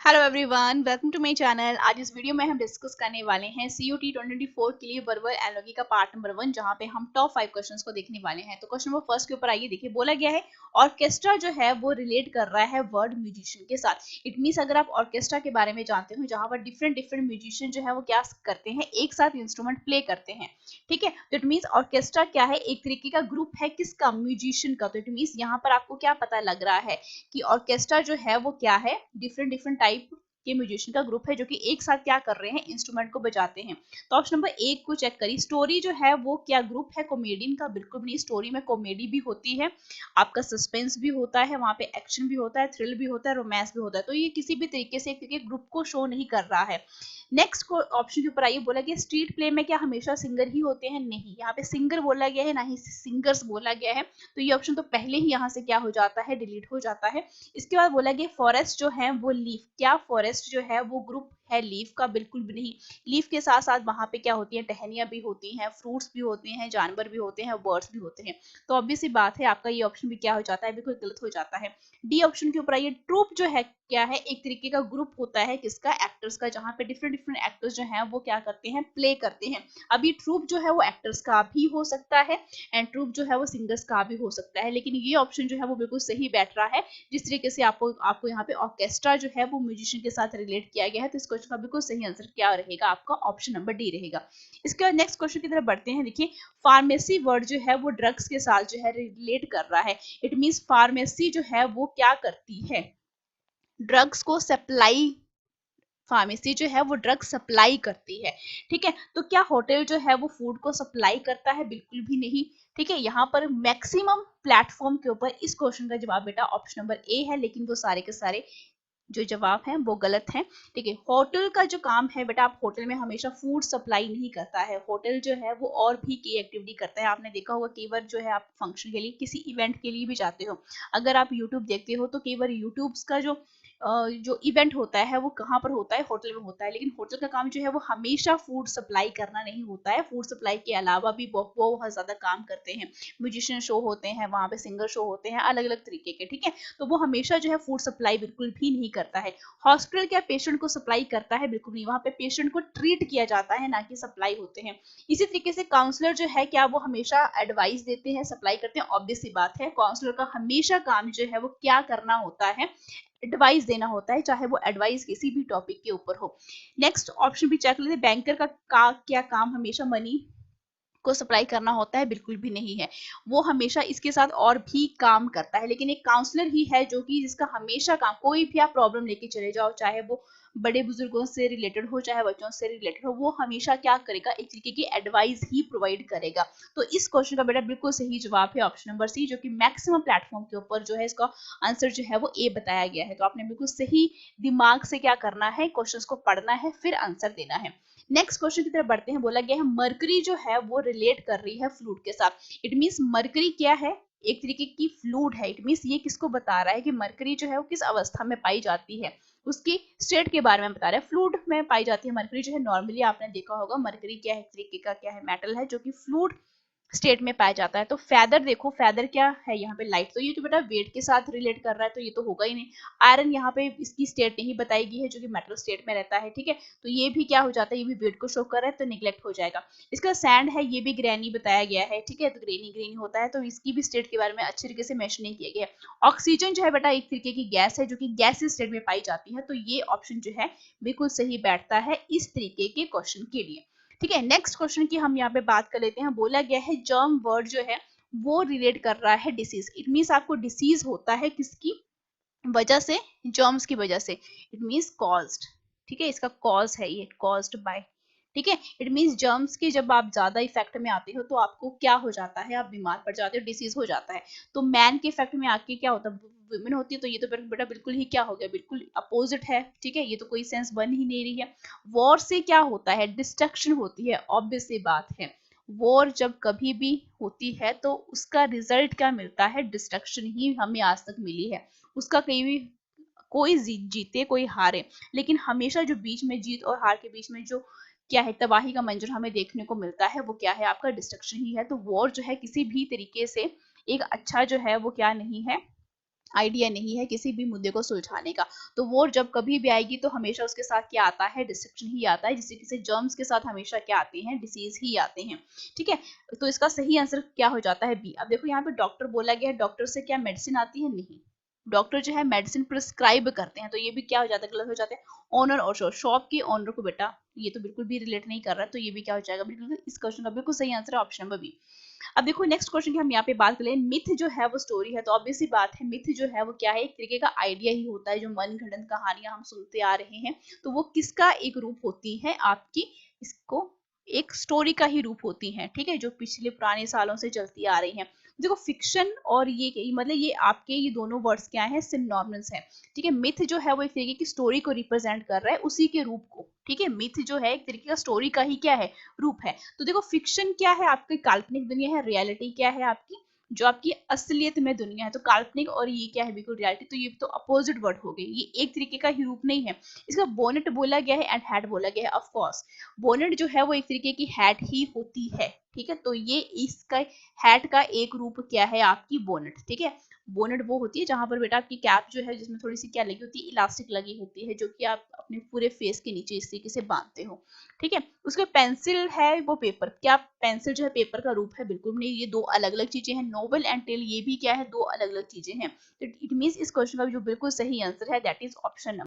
Hello everyone, welcome to my channel. आज इस video में हम डिस्कस करने वाले हैं सीयूटी 2024 के लिए वर्बल एनालॉजी का पार्ट नंबर 1, जहां पे हम टॉप 5 क्वेश्चंस को देखने वाले हैं। तो क्वेश्चन नंबर फर्स्ट के ऊपर आइए। देखिए, बोला गया है ऑर्केस्ट्रा जो है वो रिलेट कर रहा है वर्ड म्यूजिशियन के साथ। इट मींस अगर आप ऑर्केस्ट्रा के बारे में जानते हो, जहां पर डिफरेंट डिफरेंट म्यूजिशियन जो है वो क्या करते हैं, एक साथ इंस्ट्रूमेंट प्ले करते हैं, ठीक है। तो इट मींस ऑर्केस्ट्रा क्या है, एक तरीके का ग्रुप है किसका, म्यूजिशियन का। तो इट मींस यहाँ पर आपको क्या पता लग रहा है कि ऑर्केस्ट्रा जो है वो क्या है, डिफरेंट डिफरेंट टाइप के म्यूजिशियन का ग्रुप है जो कि एक साथ क्या कर रहे हैं, इंस्ट्रूमेंट को बजाते हैं। तो ऑप्शन नंबर 1 को चेक करिए। स्टोरी जो है वो क्या ग्रुप है, कॉमेडियन का? बिल्कुल भी नहीं। स्टोरी में कॉमेडी भी होती है, आपका सस्पेंस भी होता है, वहां पे एक्शन भी होता है, थ्रिल भी होता है, रोमांस भी होता है। तो ये किसी भी तरीके से एक ग्रुप को शो नहीं कर रहा है। नेक्स्ट को ऑप्शन के ऊपर आइए। बोला गया स्ट्रीट प्ले में क्या हमेशा सिंगर ही होते हैं? नहीं, यहाँ पे सिंगर बोला गया है, ना ही सिंगर्स बोला गया है। तो ये ऑप्शन तो पहले ही यहाँ से क्या हो जाता है, डिलीट हो जाता है। इसके बाद बोला गया फॉरेस्ट जो है वो लीफ, क्या फॉरेस्ट जो है वो ग्रुप है लीफ का? बिल्कुल भी नहीं। लीफ के साथ साथ वहां पे क्या होती है, टहनियां भी होती हैं, फ्रूट्स भी होते हैं, जानवर भी होते हैं, बर्ड्स भी होते हैं। तो ऑब्वियस सी बात है, आपका ये ऑप्शन भी क्या हो जाता है, बिल्कुल गलत हो जाता है। डी ऑप्शन के ऊपर आइए। ट्रूप जो है क्या है, एक तरीके का ग्रुप होता है किसका, एक्टर्स का, जहां पे डिफरेंट डिफरेंट एक्टर्स जो हैं वो क्या करते हैं, प्ले करते हैं। अभी ट्रूप जो है वो एक्टर्स का भी हो सकता है एंड ट्रूप जो है वो सिंगर्स का भी हो सकता है, लेकिन ये ऑप्शन जो है वो बिल्कुल सही बैठ रहा है। जिस तरीके से आपको यहाँ पे ऑर्केस्ट्रा जो है वो म्यूजिशियन के साथ रिलेट किया गया है, तो इस क्वेश्चन का बिल्कुल सही आंसर क्या रहेगा, आपका ऑप्शन नंबर डी रहेगा। इसके बाद नेक्स्ट क्वेश्चन की तरफ बढ़ते हैं। देखिए, फार्मेसी वर्ड जो है वो ड्रग्स के साथ जो है रिलेट कर रहा है। इट मींस फार्मेसी जो है वो क्या करती है, ड्रग्स को सप्लाई, फार्मेसी जो है वो ड्रग सप्लाई करती है, ठीक है। तो क्या होटल जो है वो फूड को सप्लाई करता है? बिल्कुल भी नहीं, ठीक है। यहाँ पर मैक्सिमम प्लेटफॉर्म के ऊपर इस क्वेश्चन का जवाब बेटा ऑप्शन नंबर ए है, लेकिन वो सारे के सारे जो जवाब हैं वो गलत हैं, ठीक है। होटल का जो काम है बेटा, आप होटल में हमेशा फूड सप्लाई नहीं करता है। होटल जो है वो और भी की एक्टिविटी करता है। आपने देखा होगा कई बार जो है आप फंक्शन के लिए, किसी इवेंट के लिए भी जाते हो, अगर आप यूट्यूब देखते हो तो कई बार यूट्यूब का जो इवेंट होता है वो कहाँ पर होता है, होटल में होता है। लेकिन होटल का काम जो है वो हमेशा फूड सप्लाई करना नहीं होता है, फूड सप्लाई के अलावा भी बहुत ज्यादा काम करते हैं। म्यूजिशियन शो होते हैं वहां पे, सिंगर शो होते हैं, अलग अलग तरीके के, ठीक है। तो वो हमेशा जो है फूड सप्लाई बिल्कुल भी नहीं करता है। हॉस्पिटल क्या पेशेंट को सप्लाई करता है? बिल्कुल नहीं, वहां पे पेशेंट को ट्रीट किया जाता है, ना कि सप्लाई होते हैं। इसी तरीके से काउंसलर जो है क्या वो हमेशा एडवाइस देते हैं, सप्लाई करते हैं? ऑब्वियस सी बात है, काउंसलर का हमेशा काम जो है वो क्या करना होता है, एडवाइस देना होता है, चाहे वो एडवाइस किसी भी टॉपिक के ऊपर हो। नेक्स्ट ऑप्शन भी चेक लेते, बैंकर का क्या काम, हमेशा मनी को सप्लाई करना होता है? बिल्कुल भी नहीं है, वो हमेशा इसके साथ और भी काम करता है। लेकिन एक काउंसलर ही है जो कि जिसका हमेशा काम, कोई भी आप प्रॉब्लम लेके चले जाओ, चाहे वो बड़े बुजुर्गों से रिलेटेड हो चाहे बच्चों से रिलेटेड हो, वो हमेशा क्या करेगा, एक तरीके की एडवाइस ही प्रोवाइड करेगा। तो इस क्वेश्चन का बेटा बिल्कुल सही जवाब है ऑप्शन नंबर सी, जो कि मैक्सिमम प्लेटफॉर्म के ऊपर जो है इसका आंसर जो है वो ए बताया गया है। तो आपने बिल्कुल सही दिमाग से क्या करना है, क्वेश्चंस को पढ़ना है, फिर आंसर देना है। नेक्स्ट क्वेश्चन की तरफ बढ़ते हैं। बोला गया है मरकरी जो है वो रिलेट कर रही है फ्लूट के साथ। इट मींस मरकरी क्या है, एक तरीके की फ्लूट है। इट मींस ये किसको बता रहा है कि मरकरी जो है वो किस अवस्था में पाई जाती है, उसकी स्टेट के बारे में बता रहा है। फ्लूट में पाई जाती है मरकरी जो है, नॉर्मली आपने देखा होगा मरकरी क्या है, एक तरीके का क्या है, मेटल है जो कि फ्लूट स्टेट में पाया जाता है। तो फेदर देखो, फेदर क्या है यहाँ पे, लाइट। तो ये तो बेटा वेट के साथ रिलेट कर रहा है, तो ये तो होगा ही नहीं। आयरन यहाँ पे इसकी स्टेट नहीं बताई गई है, जो कि मेटल स्टेट में रहता है, ठीक है। तो ये भी क्या हो जाता है, ये भी वेट को शो कर रहा है, तो निगलेक्ट हो जाएगा। इसका सैंड है, ये भी ग्रेनी बताया गया है, ठीक है। तो ग्रेनी ग्रेनी होता है, तो इसकी भी स्टेट के बारे में अच्छी तरीके से मेंशन नहीं किया गया है। ऑक्सीजन जो है बेटा एक तरीके की गैस है जो कि गैस स्टेट में पाई जाती है, तो ये ऑप्शन जो है बिल्कुल सही बैठता है इस तरीके के क्वेश्चन के लिए, ठीक है। नेक्स्ट क्वेश्चन की हम यहाँ पे बात कर लेते हैं। बोला गया है जर्म वर्ड जो है वो रिलेट कर रहा है डिसीज। इट मींस आपको डिसीज होता है किसकी वजह से, जर्म्स की वजह से। इट मींस कॉज्ड, ठीक है, इसका कॉज है ये, कॉज्ड बाय, ठीक है। इट मींस जर्म्स के जब आप ज्यादा इफेक्ट में आते हो तो आपको क्या हो जाता है, आप बीमार पड़ जाते हो, डिसीज हो जाता है। तो मैन के इफेक्ट में आके क्या होता है, वुमेन होती है, तो ये तो बेटा बिल्कुल ही क्या हो गया, बिल्कुल अपोजिट है, ठीक है। ये तो कोई सेंस बन ही नहीं रही है। वॉर से क्या होता है, डिस्ट्रक्शन होती है, ऑब्वियस सी बात है। वॉर जब कभी भी होती है तो उसका रिजल्ट क्या मिलता है, डिस्ट्रक्शन ही हमें आज तक मिली है। उसका कहीं भी कोई जीते कोई हारे, लेकिन हमेशा जो बीच में जीत और हार के बीच में जो क्या है, तबाही का मंजर हमें देखने को मिलता है, वो क्या है, आपका डिस्ट्रक्शन ही है। तो वॉर जो है किसी भी तरीके से एक अच्छा जो है वो क्या नहीं है, आइडिया नहीं है किसी भी मुद्दे को सुलझाने का। तो वो जब कभी भी आएगी तो हमेशा उसके साथ क्या आता है, डिस्ट्रक्शन ही आता है, जिससे किसी जर्म्स के साथ हमेशा क्या आते हैं, डिसीज ही आते हैं। ठीक है, तो इसका सही आंसर क्या हो जाता है, बी। अब देखो यहाँ पे डॉक्टर बोला गया है, डॉक्टर से क्या मेडिसिन आती है, नहीं। डॉक्टर जो है मेडिसिन प्रिस्क्राइब करते हैं, तो ये भी क्या हो जाता है, गलत हो जाता है। ओनर और शॉप, शॉप के ओनर को बेटा ये तो बिल्कुल भी रिलेट नहीं कर रहा है, तो ये भी क्या हो जाएगा, बिल्कुल इस क्वेश्चन का बिल्कुल सही आंसर है ऑप्शन नंबर बी। अब देखो नेक्स्ट क्वेश्चन की हम यहाँ पे बात करें, मिथ जो है वो स्टोरी है, तो ऑब्वियस सी बात है, मिथ जो है वो क्या है, एक तरीके का आइडिया ही होता है, जो मनगढ़ंत कहानियां हम सुनते आ रहे हैं, तो वो किसका एक रूप होती है, आपकी इसको एक स्टोरी का ही रूप होती है। ठीक है, जो पिछले पुराने सालों से चलती आ रही है। देखो फिक्शन और ये मतलब ये आपके ये दोनों वर्ड्स क्या है, सिनोनिम्स है। ठीक है, मिथ जो है वो एक तरीके की स्टोरी को रिप्रेजेंट कर रहा है, उसी के रूप को। ठीक है, मिथ जो है एक तरीके का स्टोरी का ही क्या है, रूप है। तो देखो फिक्शन क्या है, आपकी काल्पनिक दुनिया है, रियलिटी क्या है आपकी, जो आपकी असलियत में दुनिया है। तो काल्पनिक और ये क्या है, बिल्कुल रियलिटी, तो ये तो अपोजिट वर्ड हो गई, ये एक तरीके का ही रूप नहीं है। इसका बोनेट बोला गया है एंड हैट बोला गया है। ऑफ कोर्स बोनेट जो है वो एक तरीके की हैट ही होती है। ठीक है, तो ये इसका हैट का एक रूप क्या है, आपकी बोनेट। ठीक है, बोनेट वो होती है जहां पर बेटा आपकी कैप जो है, जिसमें थोड़ी सी क्या लगी होती है, इलास्टिक लगी होती है, जो कि आप अपने पूरे फेस के नीचे इस तरीके से बांधते हो। ठीक है, उसके पेंसिल है वो पेपर, क्या पेंसिल जो है पेपर का रूप है, बिल्कुल नहीं, ये दो अलग अलग चीजें हैं। नोवेल एंड टेल ये भी क्या है, दो अलग अलग चीजें हैं। तो इट मींस इस क्वेश्चन का जो बिल्कुल सही आंसर है दैट इज ऑप्शन